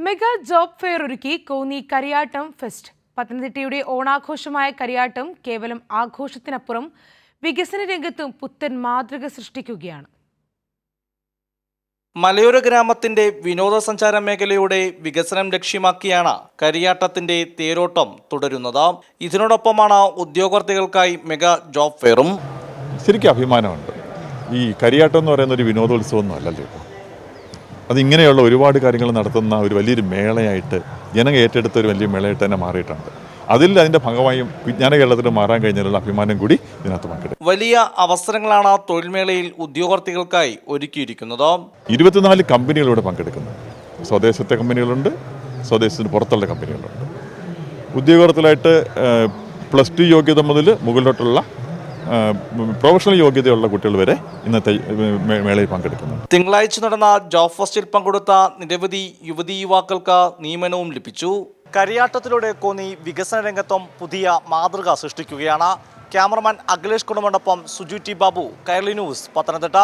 Mega job fair ഒരുക്കി Konni Kariyattam fest. പത്തനംതിട്ടയുടെ ഓണാഘോഷമായ Kariyattam കേവലം ആഘോഷത്തിനപ്പുറം വികസന രംഗത്തും പുത്തൻ മാതൃക സൃഷ്ടിക്കുകയാണ്. മലയോര ഗ്രാമത്തിന്റെ വിനോദസഞ്ചാര മേഖലയുടെ വികസനം ലക്ഷ്യമാക്കിയാണ് കരിയാട്ടത്തിന്റെ തേരോട്ടം തുടരുന്നത്. ഇതിനോടൊപ്പമാണ് ഉദ്യോഗാർത്ഥികൾക്കായി മെഗാ ജോബ് ഫെയറും. ശരിക്കും അഭിമാനമുണ്ട്. ഈ കരിയാട്ടം എന്ന് പറയുന്ന ഒരു വിനോദോത്സവമൊന്നും അല്ലല്ലോ ഇപ്പോൾ. അതിങ്ങനെയുള്ള ഒരുപാട് കാര്യങ്ങൾ നടത്തുന്ന ഒരു വലിയൊരു മേളയായിട്ട് ജനങ്ങൾ ഏറ്റെടുത്ത ഒരു വലിയ മേളയായിട്ട് തന്നെ മാറിയിട്ടുണ്ട്. അതിൻ്റെ ഭാഗമായും വിജ്ഞാന കേരളത്തിൽ മാറാൻ കഴിഞ്ഞതിലുള്ള അഭിമാനം കൂടി ഇതിനകത്ത് പങ്കെടുക്കും. വലിയ അവസരങ്ങളാണ് തൊഴിൽമേളയിൽ ഉദ്യോഗാർത്ഥികൾക്കായി ഒരുക്കിയിരിക്കുന്നത്. 24 കമ്പനികളിലൂടെ പങ്കെടുക്കുന്നു. സ്വദേശത്തെ കമ്പനികളുണ്ട്, സ്വദേശത്തിന് പുറത്തുള്ള കമ്പനികളുണ്ട്. ഉദ്യോഗാർത്ഥികളായിട്ട് +2 യോഗ്യത മുതൽ മുകളിലോട്ടുള്ള പ്രൊഫഷണൽ യോഗ്യതയുള്ള കുട്ടികൾ വരെ ഇന്നത്തെ മേളയിൽ പങ്കെടുക്കുന്നു. തിങ്കളാഴ്ച നടന്ന ജോബ് ഫെസ്റ്റിൽ പങ്കെടുത്ത നിരവധി യുവതീ യുവാക്കൾക്ക് നിയമനവും ലഭിച്ചു. കരിയാട്ടത്തിലൂടെ കോന്നി വികസന രംഗത്തും പുതിയ മാതൃക സൃഷ്ടിക്കുകയാണ്. ക്യാമറമാൻ അഖിലേഷ് കുടുംബനൊപ്പം സുജു ടി ബാബു, കൈരളി ന്യൂസ്, പത്തനംതിട്ട.